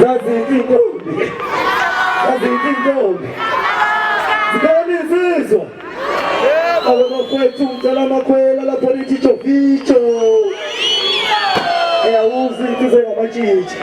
Zazintombi. Zazintombi. Zikani sizwa. Abafowethu ngicela amakhwela lapha lithicho vicho. Ayawuzi into zengamantshitshi.